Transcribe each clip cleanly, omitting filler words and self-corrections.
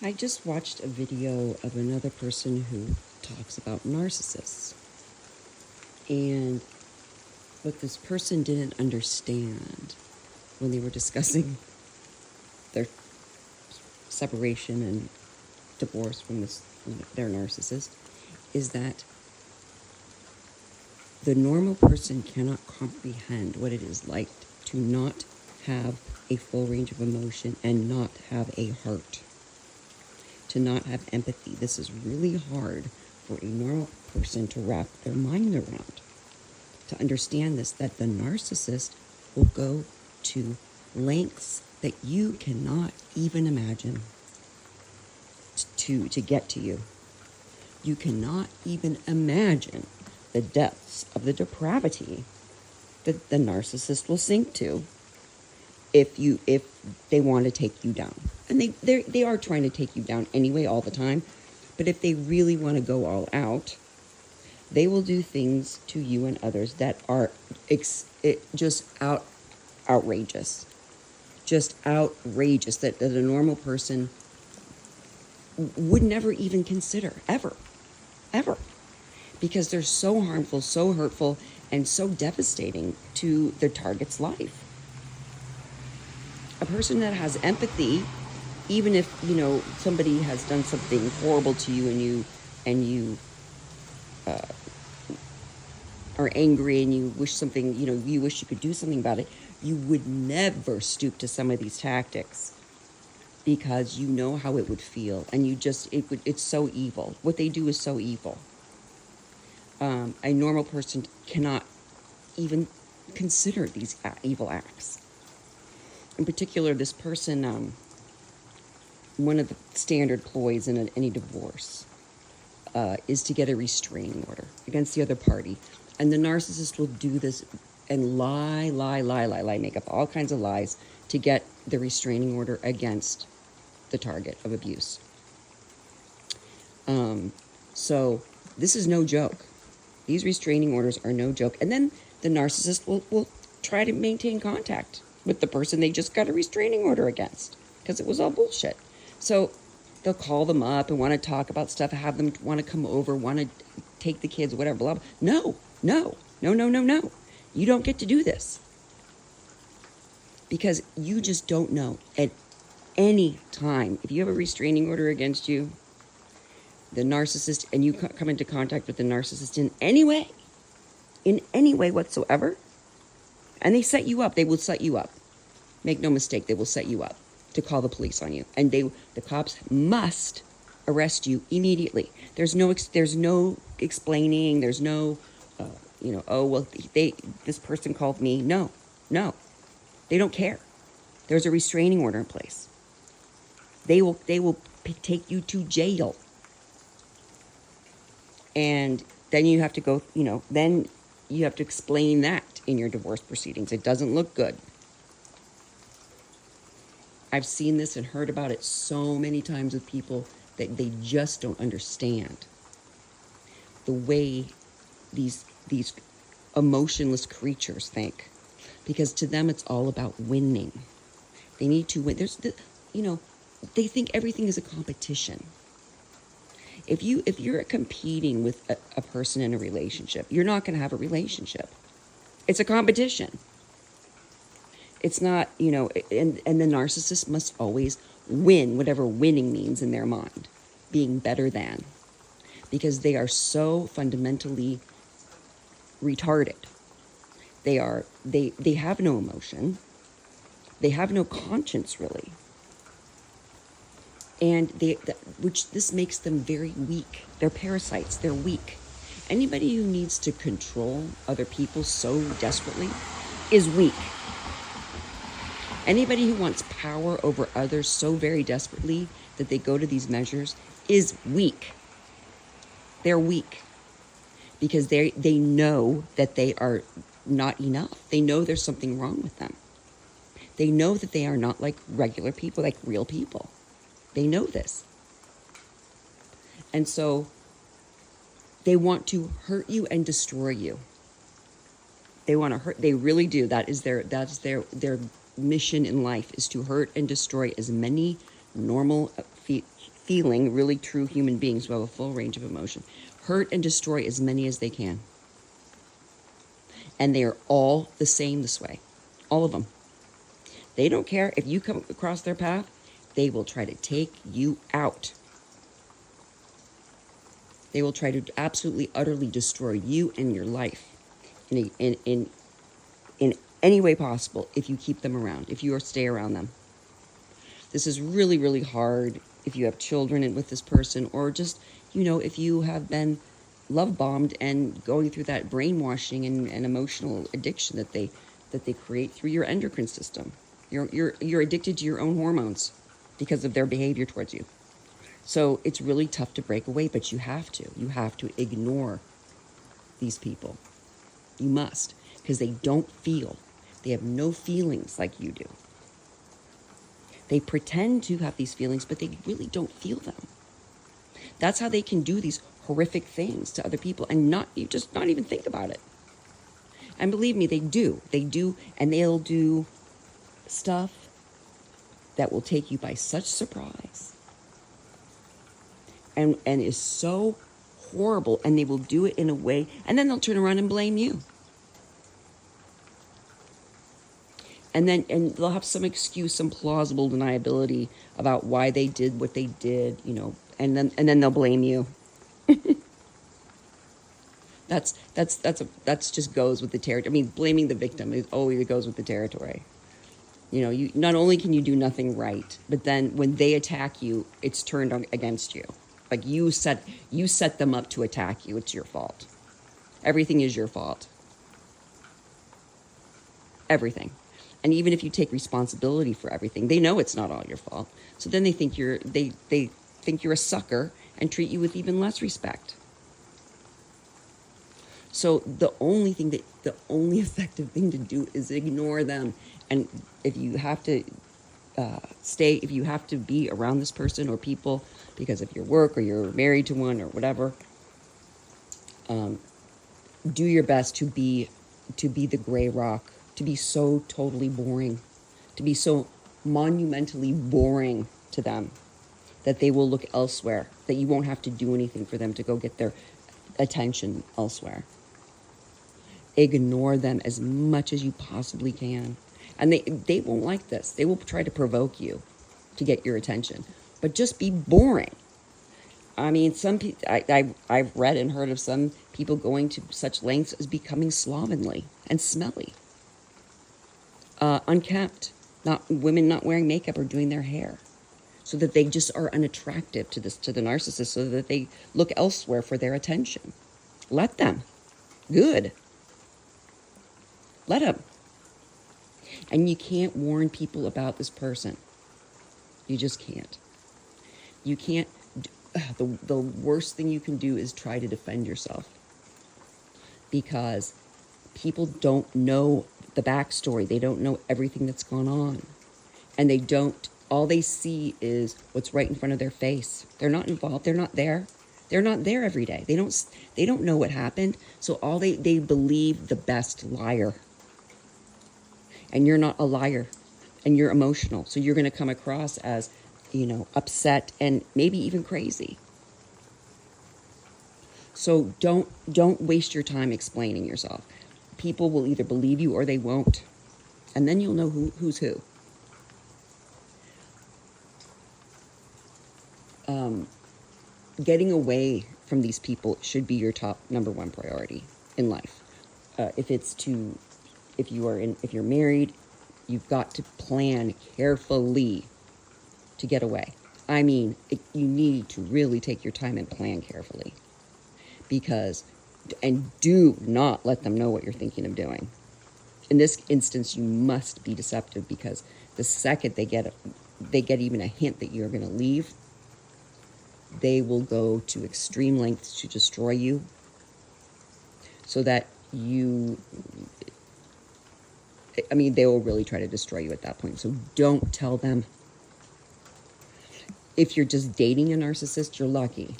I just watched a video of another person who talks about narcissists. And what this person didn't understand when they were discussing their separation and divorce from their narcissist is that the normal person cannot comprehend what it is like to not have a full range of emotion and not have a heart, to not have empathy. This is really hard for a normal person to wrap their mind around, to understand this, that the narcissist will go to lengths that you cannot even imagine to get to you. You cannot even imagine the depths of the depravity that the narcissist will sink to if they want to take you down. And they are trying to take you down anyway all the time. But if they really want to go all out, they will do things to you and others that are just outrageous. Just outrageous that a normal person would never even consider, ever. Because they're so harmful, so hurtful, and so devastating to their target's life. A person that has empathy, even if, somebody has done something horrible to you and you are angry and you wish something, you wish you could do something about it, you would never stoop to some of these tactics because you know how it would feel, and it's so evil. What they do is so evil. A normal person cannot even consider these evil acts. In particular, this person, one of the standard ploys in any divorce is to get a restraining order against the other party. And the narcissist will do this and lie, make up all kinds of lies to get the restraining order against the target of abuse. So this is no joke. These restraining orders are no joke. And then the narcissist will try to maintain contact with the person they just got a restraining order against because it was all bullshit. So they'll call them up and want to talk about stuff, have them want to come over, want to take the kids, whatever, blah, blah. No. You don't get to do this. Because you just don't know at any time. If you have a restraining order against you, the narcissist, and you come into contact with the narcissist in any way whatsoever, and they will set you up. Make no mistake, they will set you up to call the police on you. And the cops must arrest you immediately. There's no explaining, there's no, this person called me. No. They don't care. There's a restraining order in place. They will take you to jail. And then you have to go, then you have to explain that in your divorce proceedings. It doesn't look good. I've seen this and heard about it so many times with people that they just don't understand the way these emotionless creatures think. Because to them, it's all about winning. They need to win. They think everything is a competition. If you're competing with a person in a relationship, you're not going to have a relationship. It's a competition. It's not, and the narcissist must always win, whatever winning means in their mind, being better than, because they are so fundamentally retarded. They have no emotion. They have no conscience, really. And which this makes them very weak. They're parasites. They're weak. Anybody who needs to control other people so desperately is weak. Anybody who wants power over others so very desperately that they go to these measures is weak. They're weak because they know that they are not enough. They know there's something wrong with them. They know that they are not like regular people, like real people. They know this. And so they want to hurt you and destroy you. They want to hurt. They really do. That's their mission in life, is to hurt and destroy as many normal feeling, really true human beings who have a full range of emotion, hurt and destroy as many as they can. And they are all the same this way. All of them. They don't care if you come across their path, they will try to take you out. They will try to absolutely, utterly destroy you and your life in any way possible if you keep them around, if you stay around them. This is really, really hard if you have children with this person, or just, if you have been love bombed and going through that brainwashing and emotional addiction that they create through your endocrine system. You're addicted to your own hormones because of their behavior towards you. So it's really tough to break away, but you have to. You have to ignore these people. You must, because they don't feel. They have no feelings like you do. They pretend to have these feelings, but they really don't feel them. That's how they can do these horrific things to other people and not even think about it. And believe me, they do. They do, and they'll do stuff that will take you by such surprise. And is so horrible, and they will do it in a way, and then they'll turn around and blame you. And they'll have some excuse, some plausible deniability about why they did what they did, and then they'll blame you. That's just goes with the territory. I mean, blaming the victim always goes with the territory. You not only can you do nothing right, but then when they attack you, it's turned against you. Like you set them up to attack you. It's your fault. Everything is your fault. Everything. And even if you take responsibility for everything, they know it's not all your fault. So then they think you're a sucker and treat you with even less respect. So the only effective thing to do is ignore them. And if you have to if you have to be around this person or people because of your work or you're married to one or whatever, do your best to be the gray rock, to be so totally boring, to be so monumentally boring to them that they will look elsewhere, that you won't have to do anything for them to go get their attention elsewhere. Ignore them as much as you possibly can. And they won't like this. They will try to provoke you to get your attention. But just be boring. I mean, some people, I've read and heard of some people going to such lengths as becoming slovenly and smelly. Unkempt. Women not wearing makeup or doing their hair. So that they just are unattractive to the narcissist, so that they look elsewhere for their attention. Let them. Good. Let them. And you can't warn people about this person. You just can't. You can't. The worst thing you can do is try to defend yourself. Because people don't know the backstory. They don't know everything that's gone on. And all they see is what's right in front of their face. They're not involved. They're not there. They're not there every day. They don't know what happened. So they believe the best liar. And you're not a liar, and you're emotional. So you're going to come across as, upset and maybe even crazy. So don't waste your time explaining yourself. People will either believe you or they won't. And then you'll know who's who. Getting away from these people should be your top number one priority in life. If you're married, you've got to plan carefully to get away. I mean, you need to really take your time and plan carefully. And do not let them know what you're thinking of doing. In this instance, you must be deceptive, because the second they get even a hint that you're going to leave, they will go to extreme lengths to destroy you, so that they will really try to destroy you at that point. So don't tell them. If you're just dating a narcissist, you're lucky.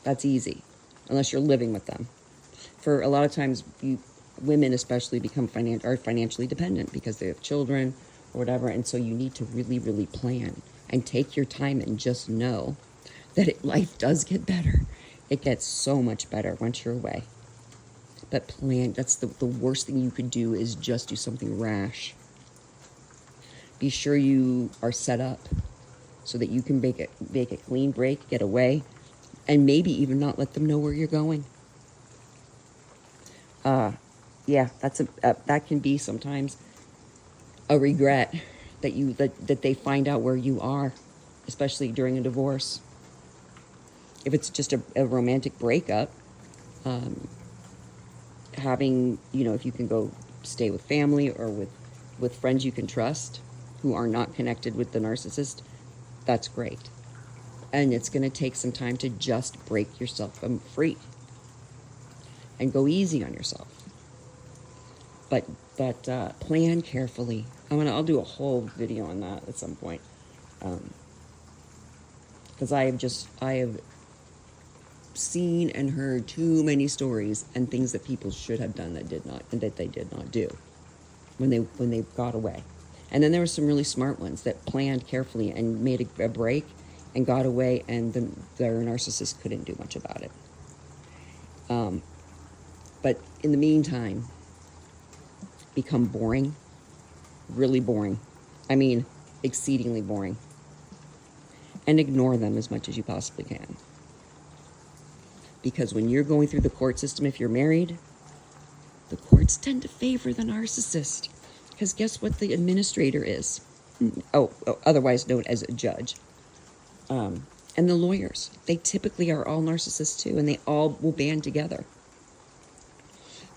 That's easy, unless you're living with them. For a lot of times, women especially are financially dependent because they have children or whatever, and so you need to really, really plan and take your time and just know life does get better. It gets so much better once you're away. But plan, that's the worst thing you could do, is just do something rash. Be sure you are set up so that you can make a clean break, get away, and maybe even not let them know where you're going. Yeah, that can be sometimes a regret that they find out where you are, especially during a divorce. If it's just a romantic breakup, having, if you can go stay with family or with friends you can trust who are not connected with the narcissist, that's great. And it's going to take some time to just break yourself free and go easy on yourself. But plan carefully. I'll do a whole video on that at some point, because I have seen and heard too many stories and things that people should have done that they did not do when they got away. And then there were some really smart ones that planned carefully and made a break and got away, and their narcissist couldn't do much about it. But in the meantime, become boring, really boring. I mean, exceedingly boring. And ignore them as much as you possibly can. Because when you're going through the court system, if you're married, the courts tend to favor the narcissist. Because guess what the administrator is? Otherwise known as a judge. And the lawyers. They typically are all narcissists too, and they all will band together.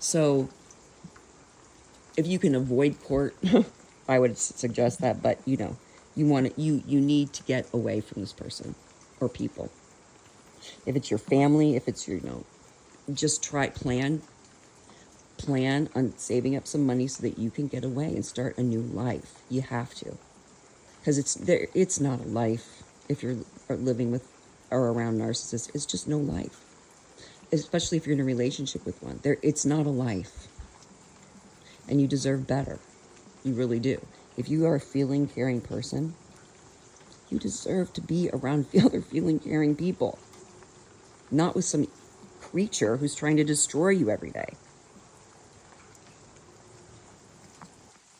So if you can avoid court, I would suggest that, but you need to get away from this person or people. If it's your family, if it's your, just plan on saving up some money so that you can get away and start a new life. You have to. Because it's not a life if you're living with or around narcissists. It's just no life. Especially if you're in a relationship with one. It's not a life. And you deserve better. You really do. If you are a feeling, caring person, you deserve to be around other feeling, caring people. Not with some creature who's trying to destroy you every day.